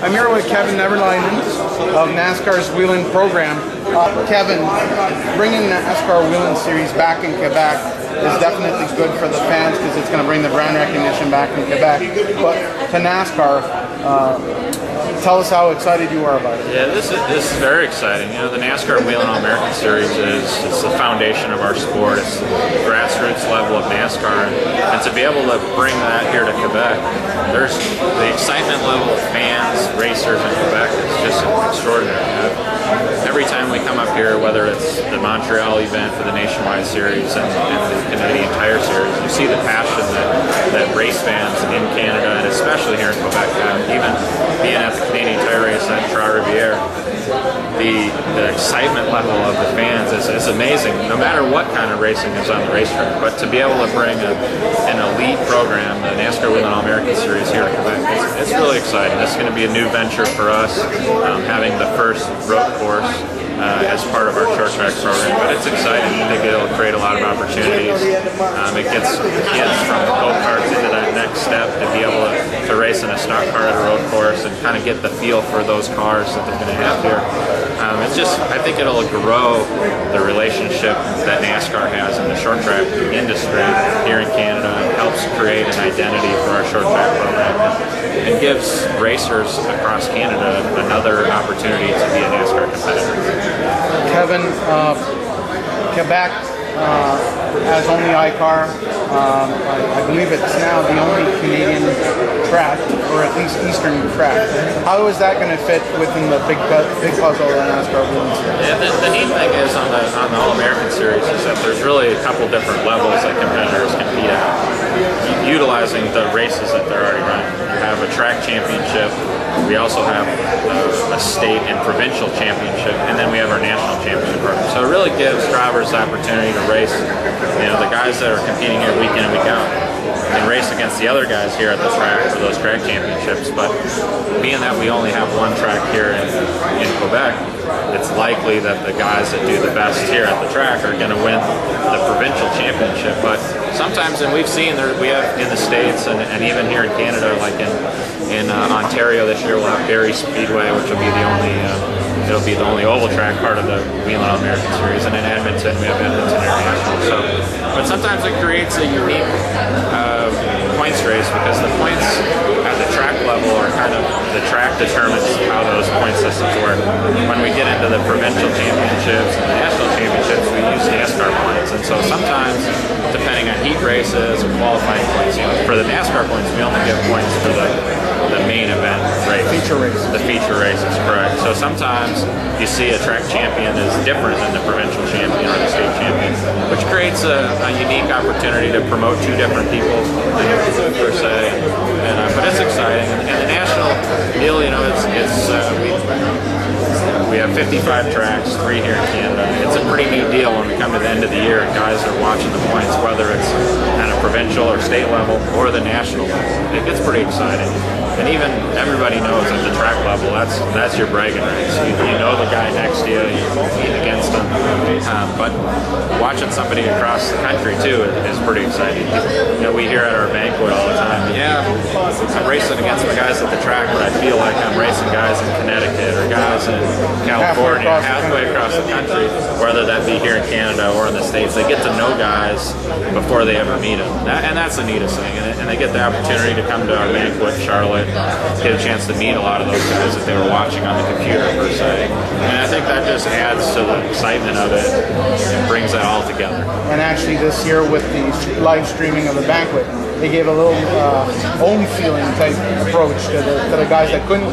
I'm here with Kevin Nevalainen of NASCAR's Whelen program. Kevin, bringing the NASCAR Whelen series back in Quebec is definitely good for the fans because it's going to bring the brand recognition back in Quebec. But to NASCAR, tell us how excited you are about it. Yeah, this is very exciting. You know, the NASCAR Whelen All-American Series is the foundation of our sport. It's the grassroots level of NASCAR, and to be able to bring that here to Quebec, there's the excitement level of fans, racers in Quebec is just extraordinary. Every time we come up here, whether it's the Montreal event for the Nationwide Series and the Canadian Tire Series, you see the passion that race fans in Canada, and especially here in Quebec have. Even being at the Canadian Tire race at Trois-Rivières, the excitement level of the fans is amazing, no matter what kind of racing is on the racetrack. But to be able to bring an elite program, the NASCAR Whelen All-American Series here in Quebec, it's really exciting. It's going to be a new venture for us, having the first road course as part of our short track program, but it's exciting. I think it'll create a lot of opportunities. It gets kids from go-karts into that next step to be able to race in a stock car at a road course and kind of get the feel for those cars that they're going to have here. I think it'll grow the relationship that NASCAR has in the short track industry here in Canada, and helps create an identity for our short track program, and gives racers across Canada another opportunity to be a NASCAR competitor. Kevin, Quebec has only Icar. I believe it's now the only Canadian track, or at least Eastern track. How is that going to fit within the big puzzle of the NASCAR Whelen Series? Yeah, the neat thing is on the All-American Series is that there's really a couple different levels that competitors compete at, utilizing the races that they're already running. You have a track championship. We also have a state and provincial championship, and then we have our national championship program. So it really gives drivers the opportunity to race, the guys that are competing here week in and week out, and race against the other guys here at the track for those track championships. But being that we only have one track here in Quebec, it's likely that the guys that do the best here at the track are going to win the provincial championship. But sometimes, and we've seen we have in the States and even here in Canada, like in Ontario this year, we'll have Barrie Speedway, which will be the only oval track part of the Whelen All-American Series, and in Edmonton we have Edmonton International. But sometimes it creates a unique points race, because the points at the track level are kind of, the track determines how those point systems work. When we get into the provincial championships and the national championships, we use NASCAR points, and so sometimes, depending on heat races or qualifying points, for the NASCAR points, we only give points for the main event race. Feature race. The feature race is correct. So sometimes you see a track champion is different than the provincial champion or the state champion, which creates a unique opportunity to promote two different people per se. But it's exciting, and the national deal, we have 55 tracks, 3 here in Canada. It's a pretty neat deal when we come to the end of the year and guys are watching the points, whether it's at a provincial or state level or the national level. It's pretty exciting. And even everybody knows at the track level, that's your bragging rights. You know the guy next to you, you're competing against him. But watching somebody across the country too is pretty exciting. We hear at our banquet all the time, I'm racing against the guys at the track, but I feel like I'm racing guys in Connecticut or guys in California, halfway across the country, whether that be here in Canada or in the States. They get to know guys before they ever meet them. And that's the neatest thing. And they get the opportunity to come to our banquet in Charlotte, get a chance to meet a lot of those guys that they were watching on the computer per se. And I think that just adds to the excitement of it and brings that all together. And actually this year with the live streaming of the banquet, they gave a little home feeling type approach to the guys that couldn't.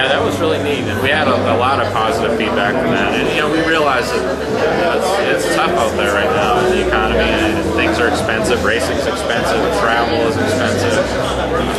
That was really neat, and we had a lot of positive feedback from that. And we realized that it's tough out there right now in the economy, and things are expensive. Racing's expensive, travel is expensive,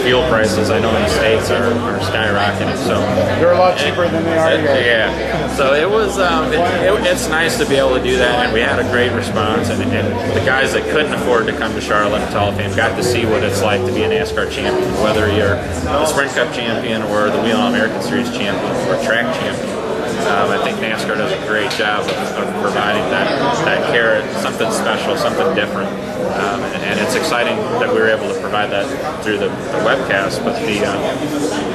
fuel prices I know in the States are skyrocketing. So they're a lot cheaper than they are here. Yeah. So it was it's nice to be able to do that, and we had a great response. And the guys that couldn't afford to come to Charlotte and Hall of Fame got to see what it's like to be a NASCAR champion, whether you're the Sprint Cup champion or the Whelen All-American Series champion or track champion. I think NASCAR does a great job of providing that carrot, something special, something different. And it's exciting that we were able to provide that through the webcast. But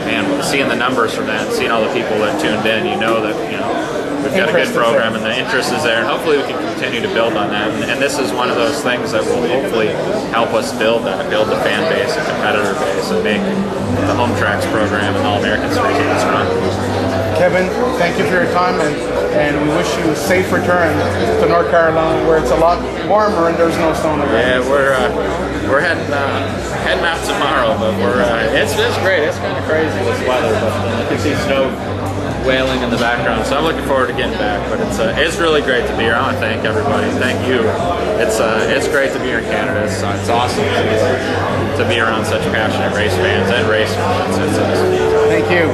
man, seeing the numbers from that, seeing all the people that tuned in, you know that we've got a good program and the interest is there, and hopefully we can continue to build on that. And this is one of those things that will hopefully help us build the fan base, and competitor base, and make the home tracks program and the All-American Series even stronger. Kevin, thank you for your time, and we wish you a safe return to North Carolina, where it's a lot warmer and there's no snow on the ground. Yeah, we're heading out tomorrow, but it's great. It's kind of crazy this weather, but you can see snow wailing in the background, so I'm looking forward to getting back. But it's really great to be here. I want to thank everybody. Thank you. It's great to be here in Canada. It's awesome to be around such passionate race fans and racers. It's awesome. Thank you.